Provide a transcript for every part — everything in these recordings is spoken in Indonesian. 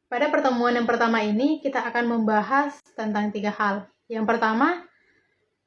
Pada pertemuan yang pertama ini, kita akan membahas tentang 3 hal. Yang pertama,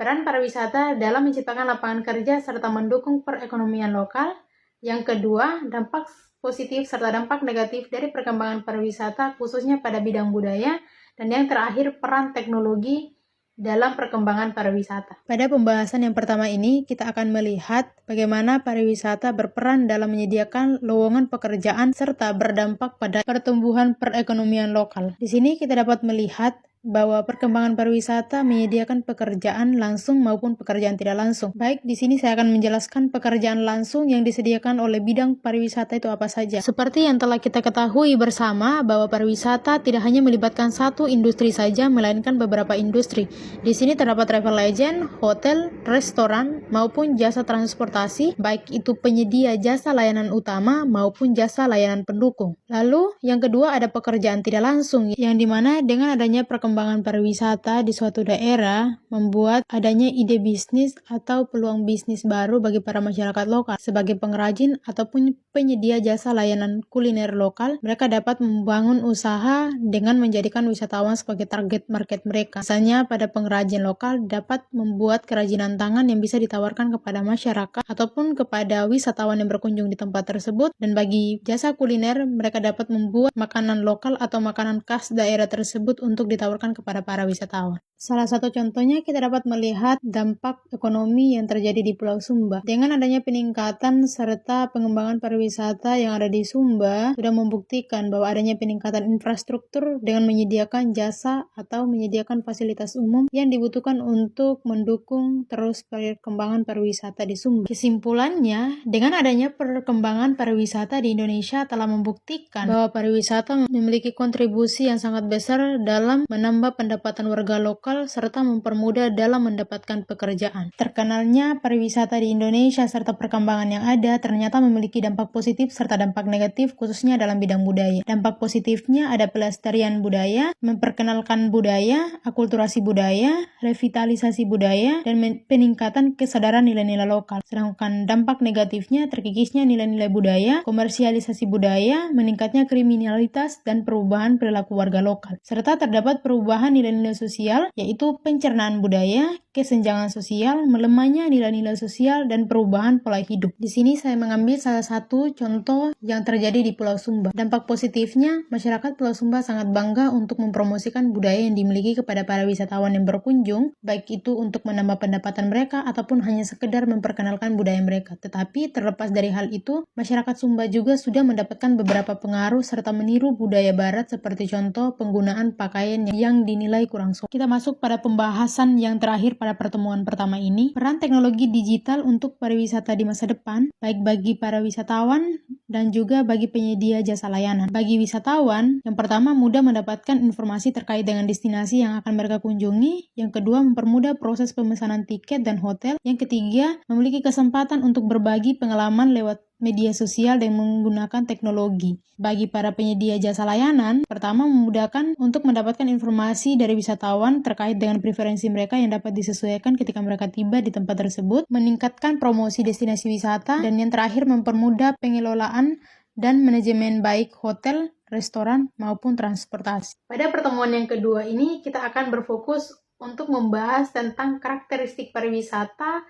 peran pariwisata dalam menciptakan lapangan kerja serta mendukung perekonomian lokal. Yang kedua, dampak positif serta dampak negatif dari perkembangan pariwisata khususnya pada bidang budaya. Dan yang terakhir, peran teknologi dalam perkembangan pariwisata. Pada pembahasan yang pertama ini, kita akan melihat bagaimana pariwisata berperan dalam menyediakan lowongan pekerjaan serta berdampak pada pertumbuhan perekonomian lokal. Di sini kita dapat melihat bahwa perkembangan pariwisata menyediakan pekerjaan langsung maupun pekerjaan tidak langsung. Baik, di sini saya akan menjelaskan pekerjaan langsung yang disediakan oleh bidang pariwisata itu apa saja. Seperti yang telah kita ketahui bersama bahwa pariwisata tidak hanya melibatkan satu industri saja, melainkan beberapa industri. Di sini terdapat travel agent, hotel, restoran, maupun jasa transportasi, baik itu penyedia jasa layanan utama maupun jasa layanan pendukung. Lalu, yang kedua ada pekerjaan tidak langsung, yang dimana dengan adanya perkembangan pariwisata di suatu daerah, membuat adanya ide bisnis atau peluang bisnis baru bagi para masyarakat lokal. Sebagai pengrajin ataupun penyedia jasa layanan kuliner lokal, mereka dapat membangun usaha dengan menjadikan wisatawan sebagai target market mereka. Misalnya pada pengrajin lokal dapat membuat kerajinan tangan yang bisa ditawarkan kepada masyarakat ataupun kepada wisatawan yang berkunjung di tempat tersebut, dan bagi jasa kuliner mereka dapat membuat makanan lokal atau makanan khas daerah tersebut untuk ditawarkan kepada para wisatawan. Salah satu contohnya kita dapat melihat dampak ekonomi yang terjadi di Pulau Sumba. Dengan adanya peningkatan serta pengembangan pariwisata yang ada di Sumba sudah membuktikan bahwa adanya peningkatan infrastruktur dengan menyediakan jasa atau menyediakan fasilitas umum yang dibutuhkan untuk mendukung terus perkembangan pariwisata di Sumba. Kesimpulannya, dengan adanya perkembangan pariwisata di Indonesia telah membuktikan bahwa pariwisata memiliki kontribusi yang sangat besar dalam menambah pendapatan warga lokal serta mempermudah dalam mendapatkan pekerjaan. Terkenalnya pariwisata di Indonesia serta perkembangan yang ada ternyata memiliki dampak positif serta dampak negatif khususnya dalam bidang budaya. Dampak positifnya ada pelestarian budaya, memperkenalkan budaya, akulturasi budaya, revitalisasi budaya, dan peningkatan kesadaran nilai-nilai lokal. Sedangkan dampak negatifnya terkikisnya nilai-nilai budaya, komersialisasi budaya, meningkatnya kriminalitas, dan perubahan perilaku warga lokal. Serta terdapat perubahan nilai-nilai sosial, yaitu pencernaan budaya, kesenjangan sosial, melemahnya nilai-nilai sosial, dan perubahan pola hidup. Di sini saya mengambil salah satu contoh yang terjadi di Pulau Sumba. Dampak positifnya, masyarakat Pulau Sumba sangat bangga untuk mempromosikan budaya yang dimiliki kepada para wisatawan yang berkunjung, baik itu untuk menambah pendapatan mereka ataupun hanya sekedar memperkenalkan budaya mereka. Tetapi terlepas dari hal itu, masyarakat Sumba juga sudah mendapatkan beberapa pengaruh serta meniru budaya barat seperti contoh penggunaan pakaian yang dinilai kurang sopan. Kita masuk pada pembahasan yang terakhir pada pertemuan pertama ini, peran teknologi digital untuk pariwisata di masa depan, baik bagi para wisatawan dan juga bagi penyedia jasa layanan. Bagi wisatawan, yang pertama mudah mendapatkan informasi terkait dengan destinasi yang akan mereka kunjungi, yang kedua mempermudah proses pemesanan tiket dan hotel, yang ketiga memiliki kesempatan untuk berbagi pengalaman lewat media sosial dan menggunakan teknologi. Bagi para penyedia jasa layanan, pertama memudahkan untuk mendapatkan informasi dari wisatawan terkait dengan preferensi mereka yang dapat disesuaikan ketika mereka tiba di tempat tersebut, meningkatkan promosi destinasi wisata, dan yang terakhir mempermudah pengelolaan dan manajemen baik hotel, restoran, maupun transportasi. Pada pertemuan yang kedua ini, kita akan berfokus untuk membahas tentang karakteristik pariwisata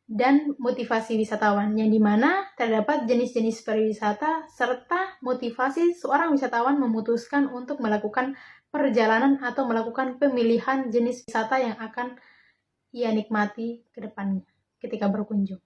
dan motivasi wisatawan, yang dimana terdapat jenis-jenis pariwisata serta motivasi seorang wisatawan memutuskan untuk melakukan perjalanan atau melakukan pemilihan jenis wisata yang akan ia nikmati ke depannya ketika berkunjung.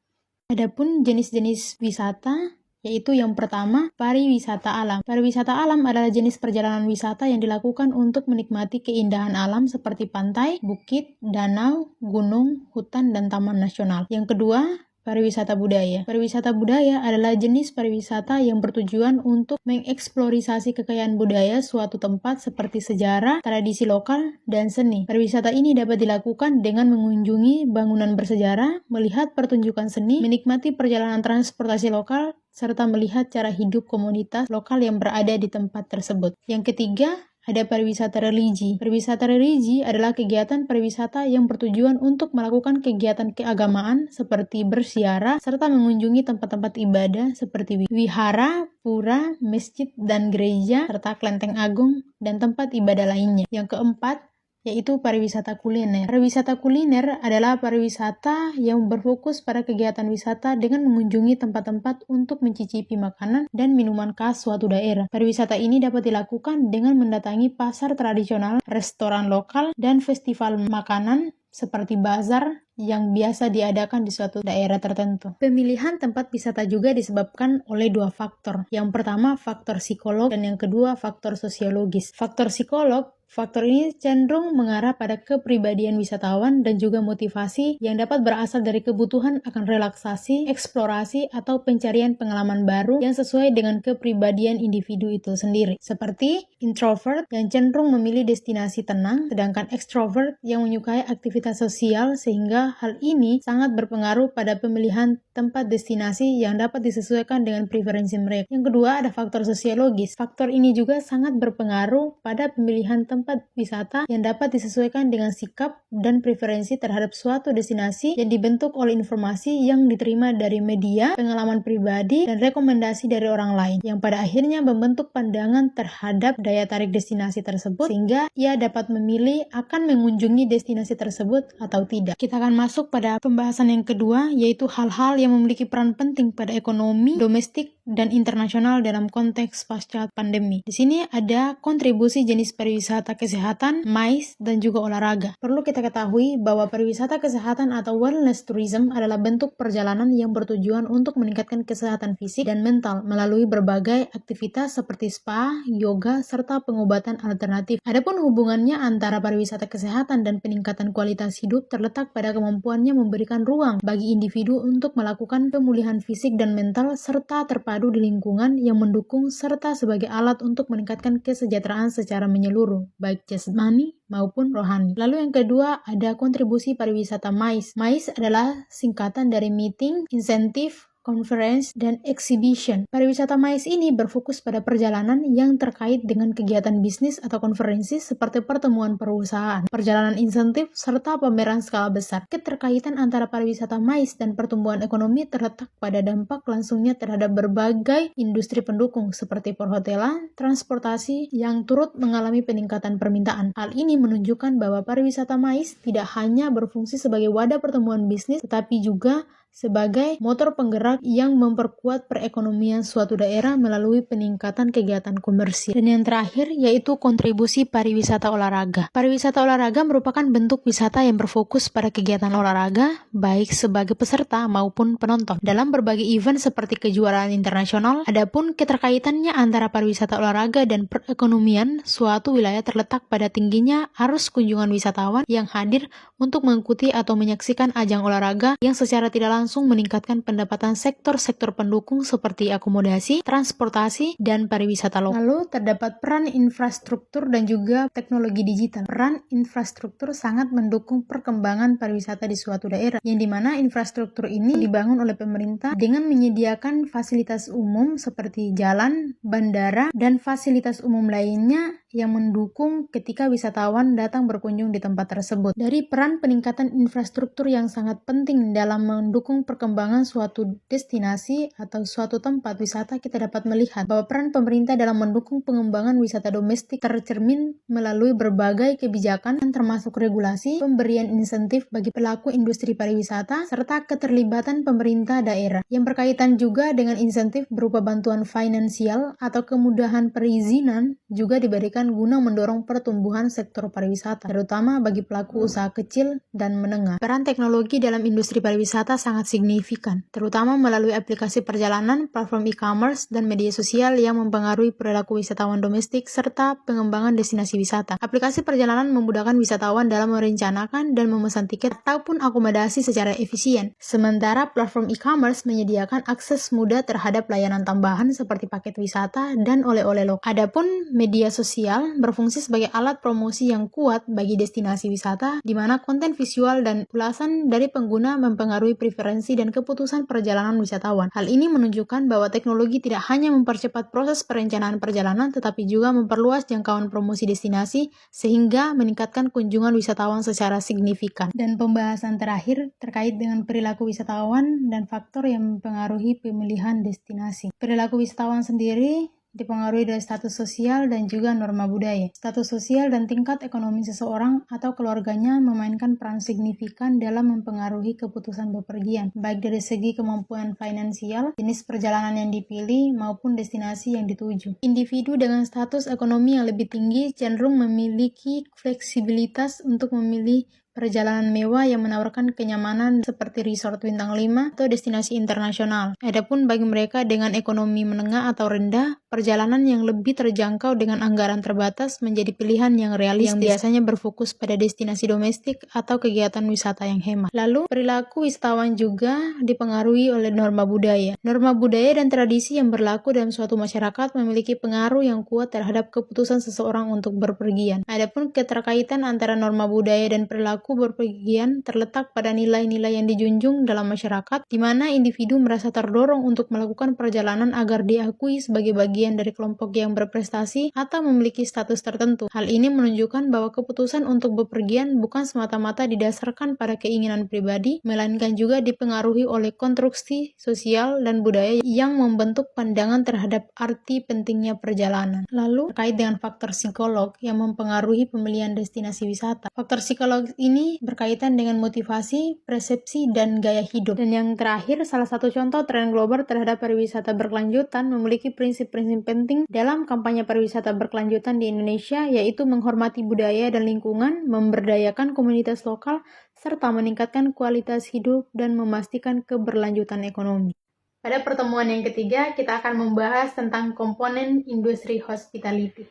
Adapun jenis-jenis wisata, yaitu yang pertama, pariwisata alam. Pariwisata alam adalah jenis perjalanan wisata yang dilakukan untuk menikmati keindahan alam seperti pantai, bukit, danau, gunung, hutan, dan taman nasional. Yang kedua, pariwisata budaya. Pariwisata budaya adalah jenis pariwisata yang bertujuan untuk mengeksplorasi kekayaan budaya suatu tempat seperti sejarah, tradisi lokal, dan seni. Pariwisata ini dapat dilakukan dengan mengunjungi bangunan bersejarah, melihat pertunjukan seni, menikmati perjalanan transportasi lokal, serta melihat cara hidup komunitas lokal yang berada di tempat tersebut. Yang ketiga ada pariwisata religi. Pariwisata religi adalah kegiatan pariwisata yang bertujuan untuk melakukan kegiatan keagamaan seperti berziarah serta mengunjungi tempat-tempat ibadah seperti wihara, pura, masjid, dan gereja, serta kelenteng agung dan tempat ibadah lainnya. Yang keempat, yaitu pariwisata kuliner. Pariwisata kuliner adalah pariwisata yang berfokus pada kegiatan wisata dengan mengunjungi tempat-tempat untuk mencicipi makanan dan minuman khas suatu daerah. Pariwisata ini dapat dilakukan dengan mendatangi pasar tradisional, restoran lokal, dan festival makanan seperti bazar yang biasa diadakan di suatu daerah tertentu. Pemilihan tempat wisata juga disebabkan oleh dua faktor. Yang pertama, faktor psikolog, dan yang kedua, faktor sosiologis. Faktor psikolog, faktor ini cenderung mengarah pada kepribadian wisatawan dan juga motivasi yang dapat berasal dari kebutuhan akan relaksasi, eksplorasi, atau pencarian pengalaman baru yang sesuai dengan kepribadian individu itu sendiri. Seperti introvert yang cenderung memilih destinasi tenang, sedangkan extrovert yang menyukai aktivitas sosial, sehingga hal ini sangat berpengaruh pada pemilihan tempat destinasi yang dapat disesuaikan dengan preferensi mereka. Yang kedua, ada faktor sosiologis. Faktor ini juga sangat berpengaruh pada pemilihan tempat wisata yang dapat disesuaikan dengan sikap dan preferensi terhadap suatu destinasi yang dibentuk oleh informasi yang diterima dari media, pengalaman pribadi, dan rekomendasi dari orang lain, yang pada akhirnya membentuk pandangan terhadap daya tarik destinasi tersebut, sehingga ia dapat memilih akan mengunjungi destinasi tersebut atau tidak. Kita akan masuk pada pembahasan yang kedua, yaitu hal-hal yang memiliki peran penting pada ekonomi domestik dan internasional dalam konteks pasca pandemi. Di sini ada kontribusi jenis pariwisata kesehatan, MICE, dan juga olahraga. Perlu kita ketahui bahwa pariwisata kesehatan atau wellness tourism adalah bentuk perjalanan yang bertujuan untuk meningkatkan kesehatan fisik dan mental melalui berbagai aktivitas seperti spa, yoga, serta pengobatan alternatif. Adapun hubungannya antara pariwisata kesehatan dan peningkatan kualitas hidup terletak pada kemampuannya memberikan ruang bagi individu untuk melakukan pemulihan fisik dan mental serta terpadu di lingkungan yang mendukung serta sebagai alat untuk meningkatkan kesejahteraan secara menyeluruh, baik jasmani maupun rohani. Lalu yang kedua, ada kontribusi pariwisata MICE. MICE adalah singkatan dari Meeting, Incentive, Conference, dan Exhibition. Pariwisata MICE ini berfokus pada perjalanan yang terkait dengan kegiatan bisnis atau konferensi seperti pertemuan perusahaan, perjalanan insentif, serta pameran skala besar. Keterkaitan antara pariwisata MICE dan pertumbuhan ekonomi terletak pada dampak langsungnya terhadap berbagai industri pendukung seperti perhotelan, transportasi yang turut mengalami peningkatan permintaan. Hal ini menunjukkan bahwa pariwisata MICE tidak hanya berfungsi sebagai wadah pertemuan bisnis, tetapi juga sebagai motor penggerak yang memperkuat perekonomian suatu daerah melalui peningkatan kegiatan komersil. Dan yang terakhir yaitu kontribusi pariwisata olahraga. Pariwisata olahraga merupakan bentuk wisata yang berfokus pada kegiatan olahraga, baik sebagai peserta maupun penonton. Dalam berbagai event seperti kejuaraan internasional, adapun keterkaitannya antara pariwisata olahraga dan perekonomian suatu wilayah terletak pada tingginya arus kunjungan wisatawan yang hadir untuk mengikuti atau menyaksikan ajang olahraga yang secara tidak langsung meningkatkan pendapatan sektor-sektor pendukung seperti akomodasi, transportasi, dan pariwisata lokal. Lalu terdapat peran infrastruktur dan juga teknologi digital. Peran infrastruktur sangat mendukung perkembangan pariwisata di suatu daerah, yang dimana infrastruktur ini dibangun oleh pemerintah dengan menyediakan fasilitas umum seperti jalan, bandara, dan fasilitas umum lainnya yang mendukung ketika wisatawan datang berkunjung di tempat tersebut. Dari peran peningkatan infrastruktur yang sangat penting dalam mendukung perkembangan suatu destinasi atau suatu tempat wisata, kita dapat melihat bahwa peran pemerintah dalam mendukung pengembangan wisata domestik tercermin melalui berbagai kebijakan termasuk regulasi, pemberian insentif bagi pelaku industri pariwisata, serta keterlibatan pemerintah daerah. Yang berkaitan juga dengan insentif berupa bantuan finansial atau kemudahan perizinan juga diberikan guna mendorong pertumbuhan sektor pariwisata, terutama bagi pelaku usaha kecil dan menengah. Peran teknologi dalam industri pariwisata sangat signifikan, terutama melalui aplikasi perjalanan, platform e-commerce, dan media sosial yang mempengaruhi perilaku wisatawan domestik serta pengembangan destinasi wisata. Aplikasi perjalanan memudahkan wisatawan dalam merencanakan dan memesan tiket ataupun akomodasi secara efisien, sementara platform e-commerce menyediakan akses mudah terhadap layanan tambahan seperti paket wisata dan oleh-oleh lokal. Adapun media sosial sosial berfungsi sebagai alat promosi yang kuat bagi destinasi wisata, di mana konten visual dan ulasan dari pengguna mempengaruhi preferensi dan keputusan perjalanan wisatawan. Hal ini menunjukkan bahwa teknologi tidak hanya mempercepat proses perencanaan perjalanan, tetapi juga memperluas jangkauan promosi destinasi, sehingga meningkatkan kunjungan wisatawan secara signifikan. Dan pembahasan terakhir terkait dengan perilaku wisatawan dan faktor yang mempengaruhi pemilihan destinasi. Perilaku wisatawan sendiri dipengaruhi dari status sosial dan juga norma budaya. Status sosial dan tingkat ekonomi seseorang atau keluarganya memainkan peran signifikan dalam mempengaruhi keputusan bepergian, baik dari segi kemampuan finansial, jenis perjalanan yang dipilih, maupun destinasi yang dituju. Individu dengan status ekonomi yang lebih tinggi cenderung memiliki fleksibilitas untuk memilih perjalanan mewah yang menawarkan kenyamanan seperti resort bintang 5 atau destinasi internasional. Adapun bagi mereka dengan ekonomi menengah atau rendah, perjalanan yang lebih terjangkau dengan anggaran terbatas menjadi pilihan yang realistis, yang biasanya berfokus pada destinasi domestik atau kegiatan wisata yang hemat. Lalu, perilaku wisatawan juga dipengaruhi oleh norma budaya. Norma budaya dan tradisi yang berlaku dalam suatu masyarakat memiliki pengaruh yang kuat terhadap keputusan seseorang untuk berpergian. Adapun keterkaitan antara norma budaya dan perilaku berpergian terletak pada nilai-nilai yang dijunjung dalam masyarakat, di mana individu merasa terdorong untuk melakukan perjalanan agar diakui sebagai bagian dari kelompok yang berprestasi atau memiliki status tertentu. Hal ini menunjukkan bahwa keputusan untuk bepergian bukan semata-mata didasarkan pada keinginan pribadi, melainkan juga dipengaruhi oleh konstruksi sosial dan budaya yang membentuk pandangan terhadap arti pentingnya perjalanan. Lalu, terkait dengan faktor psikolog yang mempengaruhi pemilihan destinasi wisata. Faktor psikolog ini berkaitan dengan motivasi, persepsi, dan gaya hidup. Dan yang terakhir, salah satu contoh tren global terhadap pariwisata berkelanjutan memiliki prinsip-prinsip penting dalam kampanye pariwisata berkelanjutan di Indonesia, yaitu menghormati budaya dan lingkungan, memberdayakan komunitas lokal, serta meningkatkan kualitas hidup dan memastikan keberlanjutan ekonomi. Pada pertemuan yang ketiga, kita akan membahas tentang komponen industri hospitality.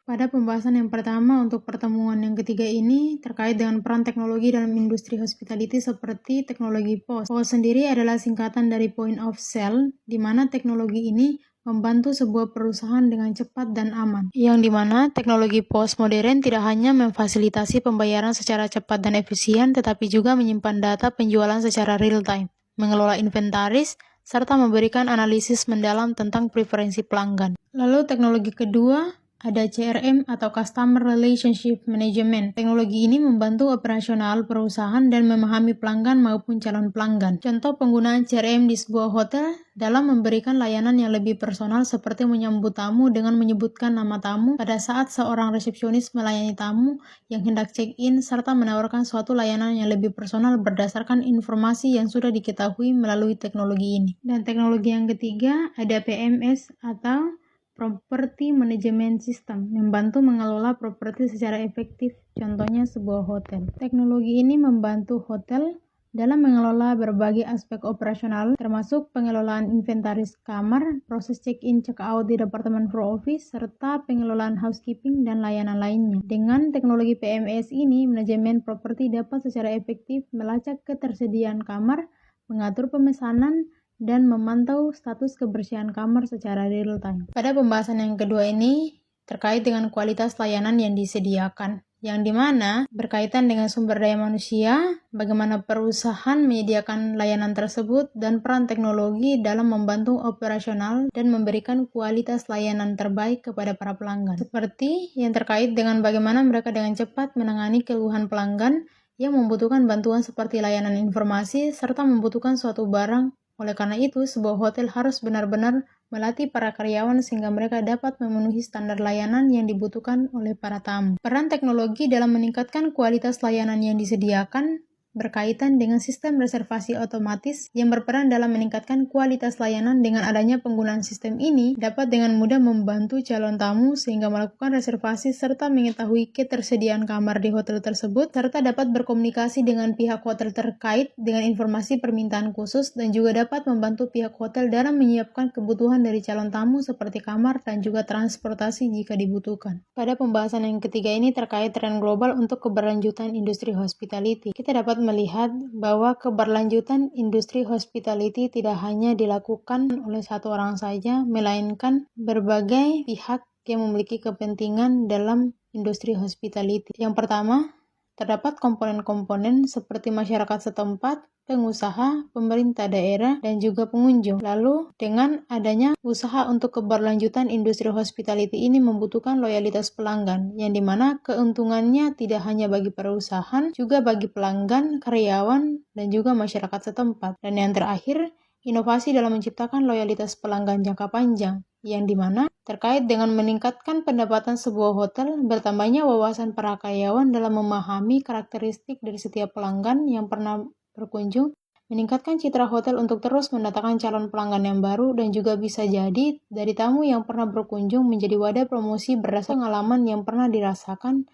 Pada pembahasan yang pertama untuk pertemuan yang ketiga ini terkait dengan peran teknologi dalam industri hospitality seperti teknologi POS. POS sendiri adalah singkatan dari Point of Sale, di mana teknologi ini membantu sebuah perusahaan dengan cepat dan aman. Yang dimana teknologi POS modern tidak hanya memfasilitasi pembayaran secara cepat dan efisien, tetapi juga menyimpan data penjualan secara real time, mengelola inventaris, serta memberikan analisis mendalam tentang preferensi pelanggan. Lalu teknologi kedua ada CRM atau Customer Relationship Management. Teknologi ini membantu operasional perusahaan dan memahami pelanggan maupun calon pelanggan. Contoh penggunaan CRM di sebuah hotel dalam memberikan layanan yang lebih personal seperti menyambut tamu dengan menyebutkan nama tamu pada saat seorang resepsionis melayani tamu yang hendak check-in, serta menawarkan suatu layanan yang lebih personal berdasarkan informasi yang sudah diketahui melalui teknologi ini. Dan teknologi yang ketiga ada PMS atau Property Management System, membantu mengelola properti secara efektif, contohnya sebuah hotel. Teknologi ini membantu hotel dalam mengelola berbagai aspek operasional, termasuk pengelolaan inventaris kamar, proses check-in check-out di departemen front office, serta pengelolaan housekeeping dan layanan lainnya. Dengan teknologi PMS ini, manajemen properti dapat secara efektif melacak ketersediaan kamar, mengatur pemesanan, dan memantau status kebersihan kamar secara real time. Pada pembahasan yang kedua ini terkait dengan kualitas layanan yang disediakan, yang dimana berkaitan dengan sumber daya manusia, bagaimana perusahaan menyediakan layanan tersebut, dan peran teknologi dalam membantu operasional dan memberikan kualitas layanan terbaik kepada para pelanggan. Seperti yang terkait dengan bagaimana mereka dengan cepat menangani keluhan pelanggan yang membutuhkan bantuan seperti layanan informasi, serta membutuhkan suatu barang. Oleh karena itu, sebuah hotel harus benar-benar melatih para karyawan sehingga mereka dapat memenuhi standar layanan yang dibutuhkan oleh para tamu. Peran teknologi dalam meningkatkan kualitas layanan yang disediakan berkaitan dengan sistem reservasi otomatis yang berperan dalam meningkatkan kualitas layanan. Dengan adanya penggunaan sistem ini dapat dengan mudah membantu calon tamu sehingga melakukan reservasi serta mengetahui ketersediaan kamar di hotel tersebut, serta dapat berkomunikasi dengan pihak hotel terkait dengan informasi permintaan khusus, dan juga dapat membantu pihak hotel dalam menyiapkan kebutuhan dari calon tamu seperti kamar dan juga transportasi jika dibutuhkan. Pada pembahasan yang ketiga ini terkait tren global untuk keberlanjutan industri hospitality, kita dapat melihat bahwa keberlanjutan industri hospitality tidak hanya dilakukan oleh satu orang saja, melainkan berbagai pihak yang memiliki kepentingan dalam industri hospitality. Yang pertama, terdapat komponen-komponen seperti masyarakat setempat, pengusaha, pemerintah daerah, dan juga pengunjung. Lalu, dengan adanya usaha untuk keberlanjutan industri hospitality ini membutuhkan loyalitas pelanggan, yang dimana keuntungannya tidak hanya bagi perusahaan, juga bagi pelanggan, karyawan, dan juga masyarakat setempat. Dan yang terakhir, inovasi dalam menciptakan loyalitas pelanggan jangka panjang, yang dimana terkait dengan meningkatkan pendapatan sebuah hotel, bertambahnya wawasan para karyawan dalam memahami karakteristik dari setiap pelanggan yang pernah berkunjung, meningkatkan citra hotel untuk terus mendatangkan calon pelanggan yang baru, dan juga bisa jadi dari tamu yang pernah berkunjung menjadi wadah promosi berdasarkan pengalaman yang pernah dirasakan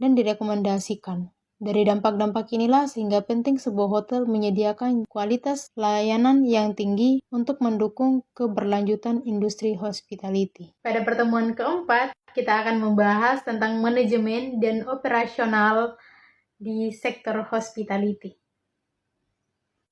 dan direkomendasikan. Dari dampak-dampak inilah sehingga penting sebuah hotel menyediakan kualitas layanan yang tinggi untuk mendukung keberlanjutan industri hospitality. Pada pertemuan keempat, kita akan membahas tentang manajemen dan operasional di sektor hospitality.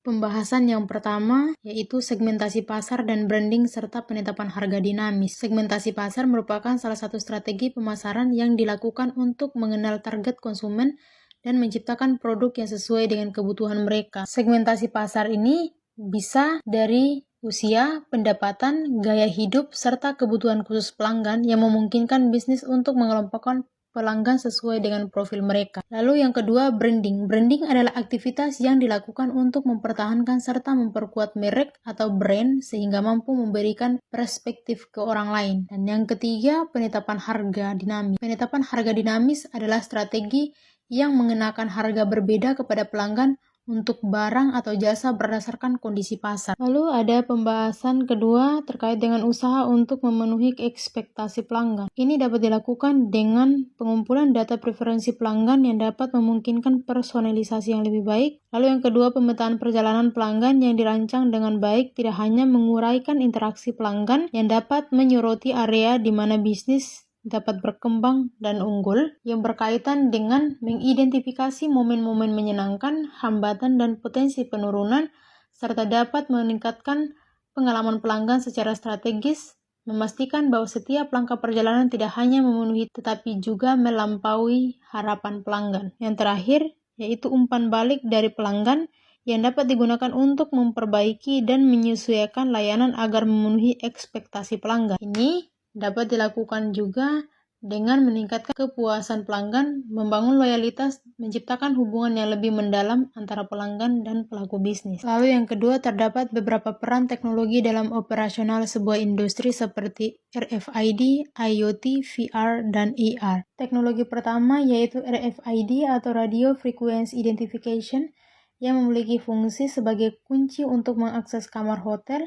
Pembahasan yang pertama yaitu segmentasi pasar dan branding serta penetapan harga dinamis. Segmentasi pasar merupakan salah satu strategi pemasaran yang dilakukan untuk mengenal target konsumen dan menciptakan produk yang sesuai dengan kebutuhan mereka. Segmentasi pasar ini bisa dari usia, pendapatan, gaya hidup, serta kebutuhan khusus pelanggan yang memungkinkan bisnis untuk mengelompokkan pelanggan sesuai dengan profil mereka. Lalu yang kedua, branding. Branding adalah aktivitas yang dilakukan untuk mempertahankan serta memperkuat merek atau brand sehingga mampu memberikan perspektif ke orang lain. Dan yang ketiga, penetapan harga dinamis. Penetapan harga dinamis adalah strategi yang mengenakan harga berbeda kepada pelanggan untuk barang atau jasa berdasarkan kondisi pasar. Lalu ada pembahasan kedua terkait dengan usaha untuk memenuhi ekspektasi pelanggan. Ini dapat dilakukan dengan pengumpulan data preferensi pelanggan yang dapat memungkinkan personalisasi yang lebih baik. Lalu yang kedua, pemetaan perjalanan pelanggan yang dirancang dengan baik tidak hanya menguraikan interaksi pelanggan yang dapat menyoroti area di mana bisnis dapat berkembang dan unggul, yang berkaitan dengan mengidentifikasi momen-momen menyenangkan, hambatan dan potensi penurunan, serta dapat meningkatkan pengalaman pelanggan secara strategis, memastikan bahwa setiap langkah perjalanan tidak hanya memenuhi tetapi juga melampaui harapan pelanggan. Yang terakhir, yaitu umpan balik dari pelanggan yang dapat digunakan untuk memperbaiki dan menyesuaikan layanan agar memenuhi ekspektasi pelanggan. Ini dapat dilakukan juga dengan meningkatkan kepuasan pelanggan, membangun loyalitas, menciptakan hubungan yang lebih mendalam antara pelanggan dan pelaku bisnis. Lalu yang kedua, terdapat beberapa peran teknologi dalam operasional sebuah industri seperti RFID, IoT, VR, dan AR. Teknologi pertama yaitu RFID atau Radio Frequency Identification yang memiliki fungsi sebagai kunci untuk mengakses kamar hotel,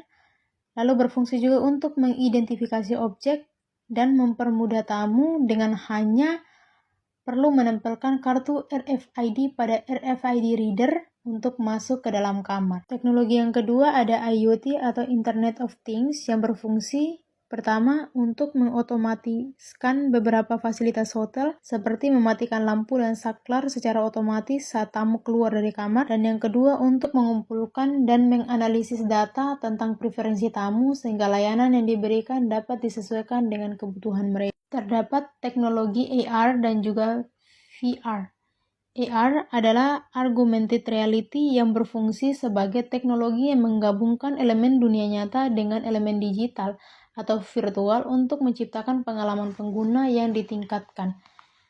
lalu berfungsi juga untuk mengidentifikasi objek dan mempermudah tamu dengan hanya perlu menempelkan kartu RFID pada RFID reader untuk masuk ke dalam kamar. Teknologi yang kedua ada IoT atau Internet of Things yang berfungsi pertama untuk mengotomatiskan beberapa fasilitas hotel seperti mematikan lampu dan saklar secara otomatis saat tamu keluar dari kamar, dan yang kedua untuk mengumpulkan dan menganalisis data tentang preferensi tamu sehingga layanan yang diberikan dapat disesuaikan dengan kebutuhan mereka. Terdapat teknologi AR dan juga VR. AR adalah augmented reality yang berfungsi sebagai teknologi yang menggabungkan elemen dunia nyata dengan elemen digital atau virtual untuk menciptakan pengalaman pengguna yang ditingkatkan,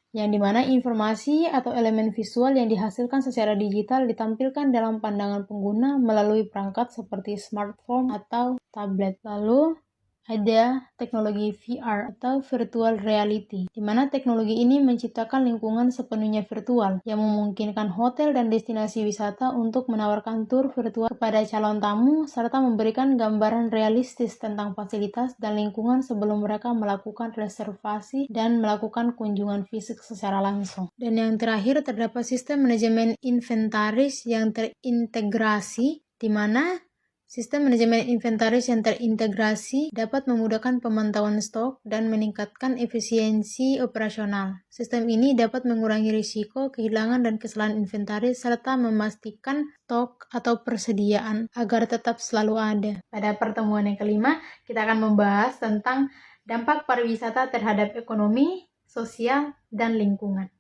yang dimana informasi atau elemen visual yang dihasilkan secara digital ditampilkan dalam pandangan pengguna melalui perangkat seperti smartphone atau tablet. Lalu ada teknologi VR atau virtual reality, di mana teknologi ini menciptakan lingkungan sepenuhnya virtual yang memungkinkan hotel dan destinasi wisata untuk menawarkan tur virtual kepada calon tamu serta memberikan gambaran realistis tentang fasilitas dan lingkungan sebelum mereka melakukan reservasi dan melakukan kunjungan fisik secara langsung. Dan yang terakhir, terdapat sistem manajemen inventaris yang terintegrasi, di mana sistem manajemen inventaris yang terintegrasi dapat memudahkan pemantauan stok dan meningkatkan efisiensi operasional. Sistem ini dapat mengurangi risiko kehilangan dan kesalahan inventaris serta memastikan stok atau persediaan agar tetap selalu ada. Pada pertemuan yang kelima, kita akan membahas tentang Dampak pariwisata terhadap ekonomi, sosial, dan lingkungan.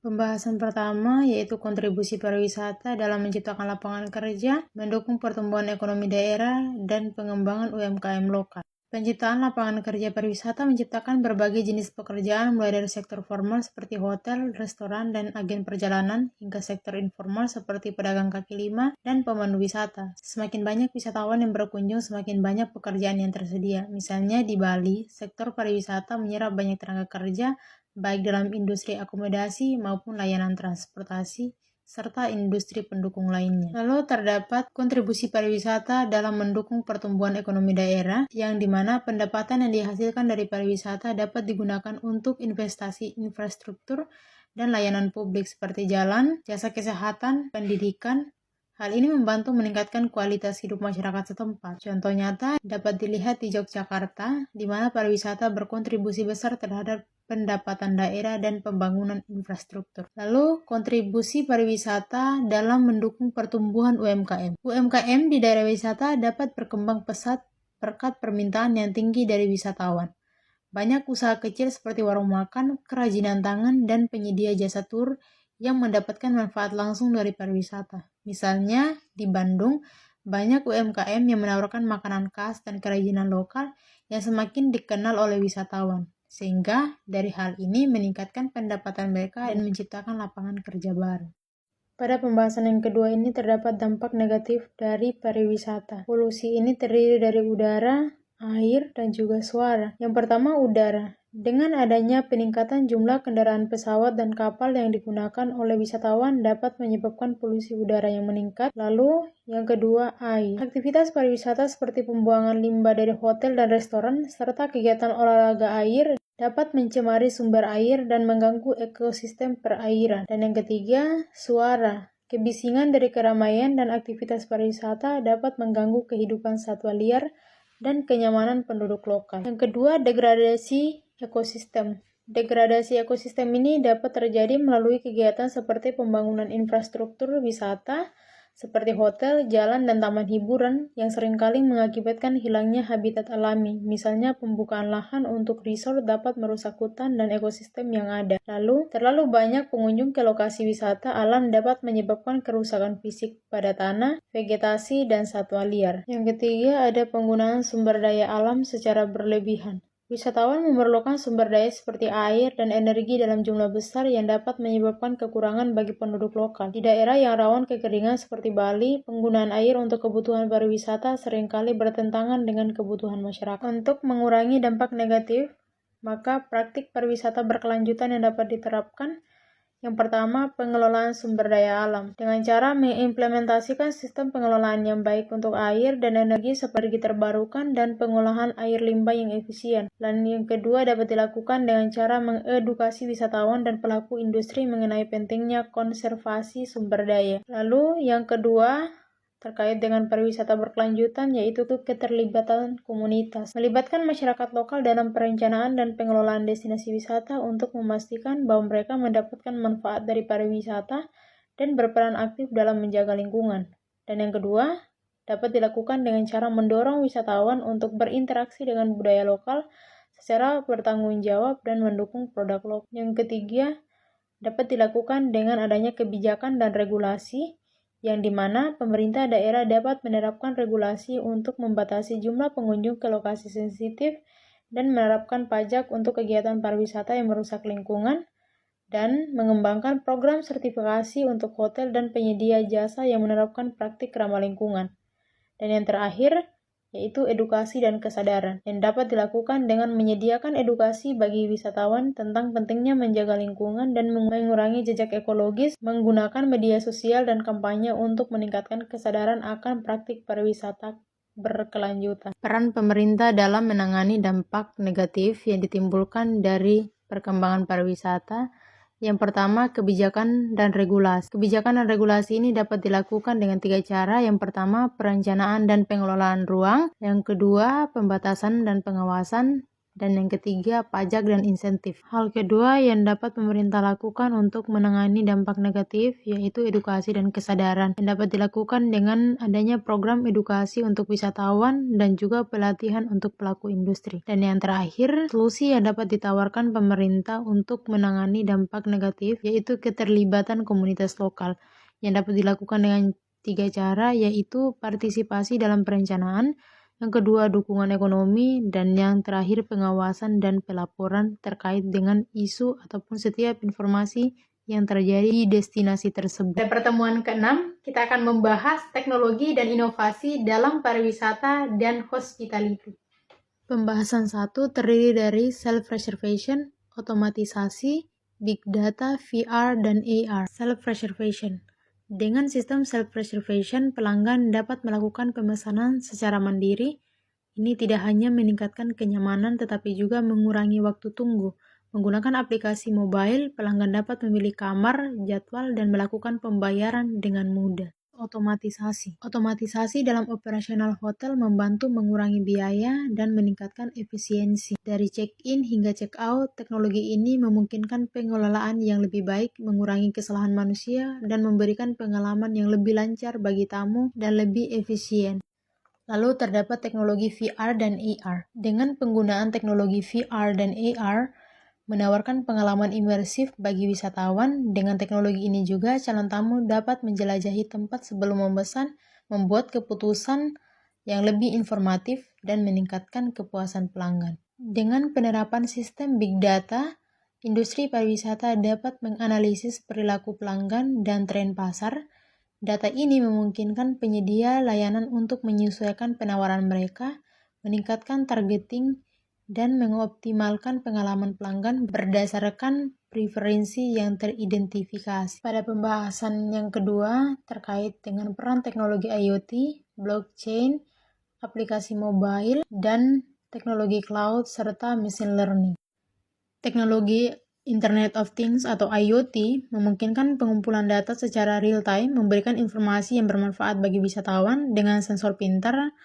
Pembahasan pertama yaitu kontribusi pariwisata dalam menciptakan lapangan kerja, mendukung pertumbuhan ekonomi daerah, dan pengembangan UMKM lokal. Penciptaan lapangan kerja pariwisata menciptakan berbagai jenis pekerjaan mulai dari sektor formal seperti hotel, restoran, dan agen perjalanan hingga sektor informal seperti pedagang kaki lima dan pemandu wisata. Semakin banyak wisatawan yang berkunjung, semakin banyak pekerjaan yang tersedia. Misalnya di Bali, sektor pariwisata menyerap banyak tenaga kerja baik dalam industri akomodasi maupun layanan transportasi serta industri pendukung lainnya. Lalu terdapat kontribusi pariwisata dalam mendukung pertumbuhan ekonomi daerah, yang dimana pendapatan yang dihasilkan dari pariwisata dapat digunakan untuk investasi infrastruktur dan layanan publik seperti jalan, jasa kesehatan, pendidikan. Hal ini membantu meningkatkan kualitas hidup masyarakat setempat. Contoh nyata dapat dilihat di Yogyakarta, di mana pariwisata berkontribusi besar terhadap pendapatan daerah dan pembangunan infrastruktur. Lalu, kontribusi pariwisata dalam mendukung pertumbuhan UMKM. UMKM di daerah wisata dapat berkembang pesat berkat permintaan yang tinggi dari wisatawan. Banyak usaha kecil seperti warung makan, kerajinan tangan, dan penyedia jasa tur yang mendapatkan manfaat langsung dari pariwisata. Misalnya, di Bandung, banyak UMKM yang menawarkan makanan khas dan kerajinan lokal yang semakin dikenal oleh wisatawan. Sehingga dari hal ini meningkatkan pendapatan mereka dan menciptakan lapangan kerja baru. Pada pembahasan yang kedua ini terdapat dampak negatif dari pariwisata. Polusi ini terdiri dari udara, air, dan juga suara. Yang pertama, udara. Dengan adanya peningkatan jumlah kendaraan pesawat dan kapal yang digunakan oleh wisatawan dapat menyebabkan polusi udara yang meningkat. Lalu, yang kedua, air. Aktivitas pariwisata seperti pembuangan limbah dari hotel dan restoran, serta kegiatan olahraga air dapat mencemari sumber air dan mengganggu ekosistem perairan. Dan yang ketiga, suara. Kebisingan dari keramaian dan aktivitas pariwisata dapat mengganggu kehidupan satwa liar dan kenyamanan penduduk lokal. Yang kedua, degradasi ekosistem. Degradasi ekosistem ini dapat terjadi melalui kegiatan seperti pembangunan infrastruktur wisata, seperti hotel, jalan, dan taman hiburan yang seringkali mengakibatkan hilangnya habitat alami. Misalnya pembukaan lahan untuk resort dapat merusak hutan dan ekosistem yang ada. Lalu, terlalu banyak pengunjung ke lokasi wisata alam dapat menyebabkan kerusakan fisik pada tanah, vegetasi, dan satwa liar. Yang ketiga, ada penggunaan sumber daya alam secara berlebihan. Wisatawan memerlukan sumber daya seperti air dan energi dalam jumlah besar yang dapat menyebabkan kekurangan bagi penduduk lokal. Di daerah yang rawan kekeringan seperti Bali, penggunaan air untuk kebutuhan pariwisata seringkali bertentangan dengan kebutuhan masyarakat. Untuk mengurangi dampak negatif, maka praktik pariwisata berkelanjutan yang dapat diterapkan. Yang pertama, pengelolaan sumber daya alam. Dengan cara mengimplementasikan sistem pengelolaan yang baik untuk air dan energi seperti terbarukan dan pengolahan air limbah yang efisien. Dan yang kedua dapat dilakukan dengan cara mengedukasi wisatawan dan pelaku industri mengenai pentingnya konservasi sumber daya. Lalu yang kedua, terkait dengan pariwisata berkelanjutan, yaitu keterlibatan komunitas. Melibatkan masyarakat lokal dalam perencanaan dan pengelolaan destinasi wisata untuk memastikan bahwa mereka mendapatkan manfaat dari pariwisata dan berperan aktif dalam menjaga lingkungan. Dan yang kedua, dapat dilakukan dengan cara mendorong wisatawan untuk berinteraksi dengan budaya lokal secara bertanggung jawab dan mendukung produk lokal. Yang ketiga, dapat dilakukan dengan adanya kebijakan dan regulasi yang dimana pemerintah daerah dapat menerapkan regulasi untuk membatasi jumlah pengunjung ke lokasi sensitif dan menerapkan pajak untuk kegiatan pariwisata yang merusak lingkungan, dan mengembangkan program sertifikasi untuk hotel dan penyedia jasa yang menerapkan praktik ramah lingkungan. Dan yang terakhir, yaitu edukasi dan kesadaran, yang dapat dilakukan dengan menyediakan edukasi bagi wisatawan tentang pentingnya menjaga lingkungan dan mengurangi jejak ekologis, menggunakan media sosial dan kampanye untuk meningkatkan kesadaran akan praktik pariwisata berkelanjutan. Peran pemerintah dalam menangani dampak negatif yang ditimbulkan dari perkembangan pariwisata. Yang pertama, kebijakan dan regulasi. Kebijakan dan regulasi ini dapat dilakukan dengan 3 cara. Yang pertama, perencanaan dan pengelolaan ruang. Yang kedua, pembatasan dan pengawasan. dan yang ketiga, pajak dan insentif. Hal kedua yang dapat pemerintah lakukan untuk menangani dampak negatif yaitu edukasi dan kesadaran, yang dapat dilakukan dengan adanya program edukasi untuk wisatawan dan juga pelatihan untuk pelaku industri. Dan yang terakhir, solusi yang dapat ditawarkan pemerintah untuk menangani dampak negatif yaitu keterlibatan komunitas lokal, yang dapat dilakukan dengan 3 cara, yaitu partisipasi dalam perencanaan, yang kedua dukungan ekonomi, dan yang terakhir pengawasan dan pelaporan terkait dengan isu ataupun setiap informasi yang terjadi di destinasi tersebut. Pada pertemuan ke-6, kita akan membahas teknologi dan inovasi dalam pariwisata dan hospitality. Pembahasan 1 terdiri dari self-reservation, otomatisasi, big data, VR, dan AR. Self-reservation. Dengan sistem self-reservation, pelanggan dapat melakukan pemesanan secara mandiri. Ini tidak hanya meningkatkan kenyamanan tetapi juga mengurangi waktu tunggu. Menggunakan aplikasi mobile, pelanggan dapat memilih kamar, jadwal, dan melakukan pembayaran dengan mudah. Otomatisasi. Otomatisasi dalam operasional hotel membantu mengurangi biaya dan meningkatkan efisiensi. Dari check-in hingga check-out, teknologi ini memungkinkan pengelolaan yang lebih baik, mengurangi kesalahan manusia, dan memberikan pengalaman yang lebih lancar bagi tamu dan lebih efisien. Lalu terdapat teknologi VR dan AR. Dengan penggunaan teknologi VR dan AR, menawarkan pengalaman imersif bagi wisatawan. Dengan teknologi ini juga, calon tamu dapat menjelajahi tempat sebelum memesan, membuat keputusan yang lebih informatif, dan meningkatkan kepuasan pelanggan. Dengan penerapan sistem big data, industri pariwisata dapat menganalisis perilaku pelanggan dan tren pasar. Data ini memungkinkan penyedia layanan untuk menyesuaikan penawaran mereka, meningkatkan targeting, dan mengoptimalkan pengalaman pelanggan berdasarkan preferensi yang teridentifikasi. Pada pembahasan yang kedua terkait dengan peran teknologi IoT, blockchain, aplikasi mobile, dan teknologi cloud serta machine learning. Teknologi Internet of Things atau IoT memungkinkan pengumpulan data secara real-time, memberikan informasi yang bermanfaat bagi wisatawan dengan sensor pintar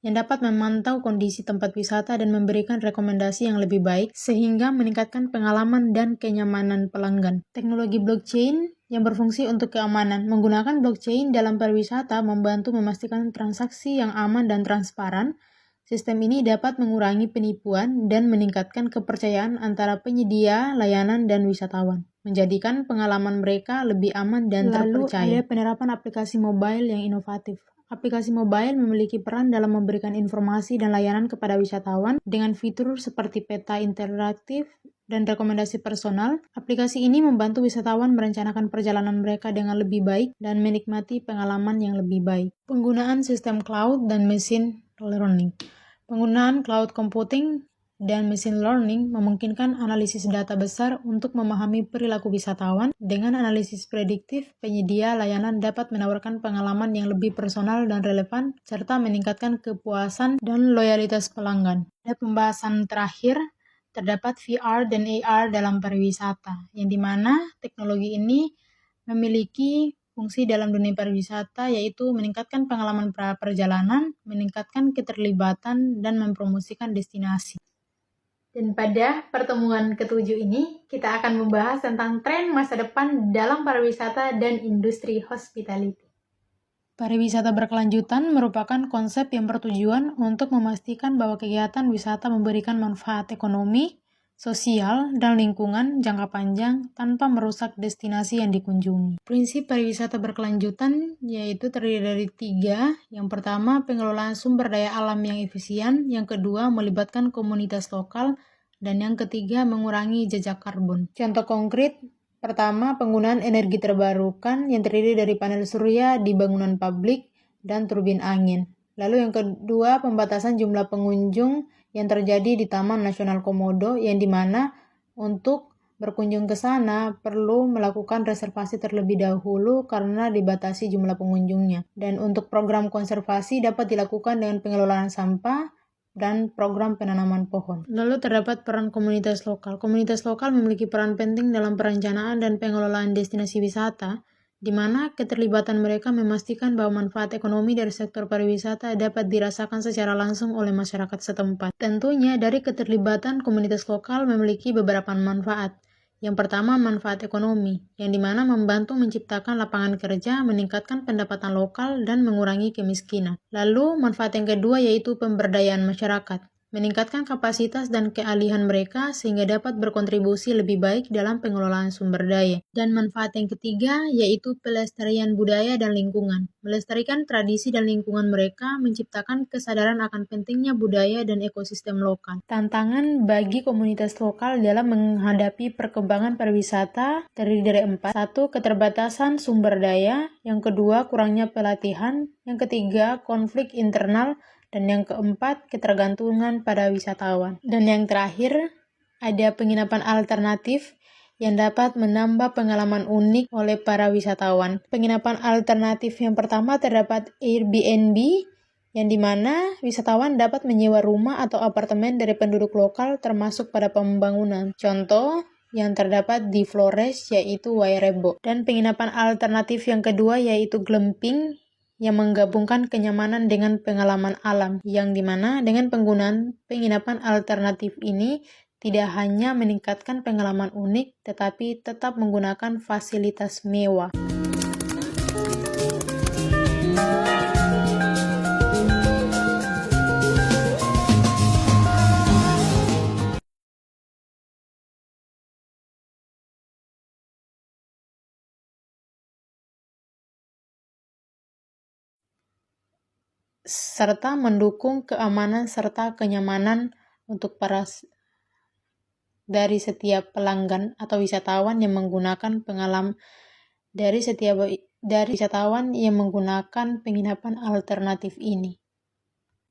yang dapat memantau kondisi tempat wisata dan memberikan rekomendasi yang lebih baik sehingga meningkatkan pengalaman dan kenyamanan pelanggan. Teknologi blockchain yang berfungsi untuk keamanan. Menggunakan blockchain dalam pariwisata membantu memastikan transaksi yang aman dan transparan. Sistem ini dapat mengurangi penipuan dan meningkatkan kepercayaan antara penyedia layanan dan wisatawan, menjadikan pengalaman mereka lebih aman dan terpercaya. Lalu ada penerapan aplikasi mobile yang inovatif. Aplikasi mobile memiliki peran dalam memberikan informasi dan layanan kepada wisatawan dengan fitur seperti peta interaktif dan rekomendasi personal. Aplikasi ini membantu wisatawan merencanakan perjalanan mereka dengan lebih baik dan menikmati pengalaman yang lebih baik. Penggunaan sistem cloud dan machine learning. Penggunaan cloud computing dan machine learning memungkinkan analisis data besar untuk memahami perilaku wisatawan. Dengan analisis prediktif, penyedia layanan dapat menawarkan pengalaman yang lebih personal dan relevan, serta meningkatkan kepuasan dan loyalitas pelanggan. Pada pembahasan terakhir, terdapat VR dan AR dalam pariwisata, yang dimana teknologi ini memiliki fungsi dalam dunia pariwisata, yaitu meningkatkan pengalaman perjalanan, meningkatkan keterlibatan, dan mempromosikan destinasi. Dan pada pertemuan ke-7 ini, kita akan membahas tentang tren masa depan dalam pariwisata dan industri hospitality. Pariwisata berkelanjutan merupakan konsep yang bertujuan untuk memastikan bahwa kegiatan wisata memberikan manfaat ekonomi, sosial, dan lingkungan jangka panjang tanpa merusak destinasi yang dikunjungi. Prinsip pariwisata berkelanjutan yaitu terdiri dari 3. Yang pertama, pengelolaan sumber daya alam yang efisien. Yang kedua, melibatkan komunitas lokal. Dan yang ketiga, mengurangi jejak karbon. Contoh konkret, pertama, penggunaan energi terbarukan yang terdiri dari panel surya di bangunan publik dan turbin angin. Lalu yang kedua, pembatasan jumlah pengunjung yang terjadi di Taman Nasional Komodo, yang dimana untuk berkunjung ke sana perlu melakukan reservasi terlebih dahulu karena dibatasi jumlah pengunjungnya. Dan untuk program konservasi dapat dilakukan dengan pengelolaan sampah dan program penanaman pohon. Lalu terdapat peran komunitas lokal. Komunitas lokal memiliki peran penting dalam perencanaan dan pengelolaan destinasi wisata. di mana keterlibatan mereka memastikan bahwa manfaat ekonomi dari sektor pariwisata dapat dirasakan secara langsung oleh masyarakat setempat. Tentunya dari keterlibatan komunitas lokal memiliki beberapa manfaat. Yang pertama, manfaat ekonomi, yang dimana membantu menciptakan lapangan kerja, meningkatkan pendapatan lokal, dan mengurangi kemiskinan. Lalu, manfaat yang kedua yaitu pemberdayaan masyarakat, meningkatkan kapasitas dan keahlian mereka sehingga dapat berkontribusi lebih baik dalam pengelolaan sumber daya. Dan manfaat yang ketiga yaitu pelestarian budaya dan lingkungan, melestarikan tradisi dan lingkungan mereka, menciptakan kesadaran akan pentingnya budaya dan ekosistem lokal. Tantangan bagi komunitas lokal dalam menghadapi perkembangan pariwisata terdiri dari 4. 1. Keterbatasan sumber daya. Yang kedua, kurangnya pelatihan. Yang ketiga, konflik internal. Dan yang keempat, ketergantungan pada wisatawan. Dan yang terakhir, ada penginapan alternatif yang dapat menambah pengalaman unik oleh para wisatawan. Penginapan alternatif yang pertama terdapat Airbnb, yang dimana wisatawan dapat menyewa rumah atau apartemen dari penduduk lokal termasuk pada pembangunan. Contoh yang terdapat di Flores yaitu Wairebo. Dan penginapan alternatif yang kedua yaitu glamping, yang menggabungkan kenyamanan dengan pengalaman alam, yang dimana dengan penggunaan penginapan alternatif ini tidak hanya meningkatkan pengalaman unik, tetapi tetap menggunakan fasilitas mewah. Serta mendukung keamanan serta kenyamanan untuk dari setiap pelanggan atau wisatawan yang menggunakan wisatawan yang menggunakan penginapan alternatif ini.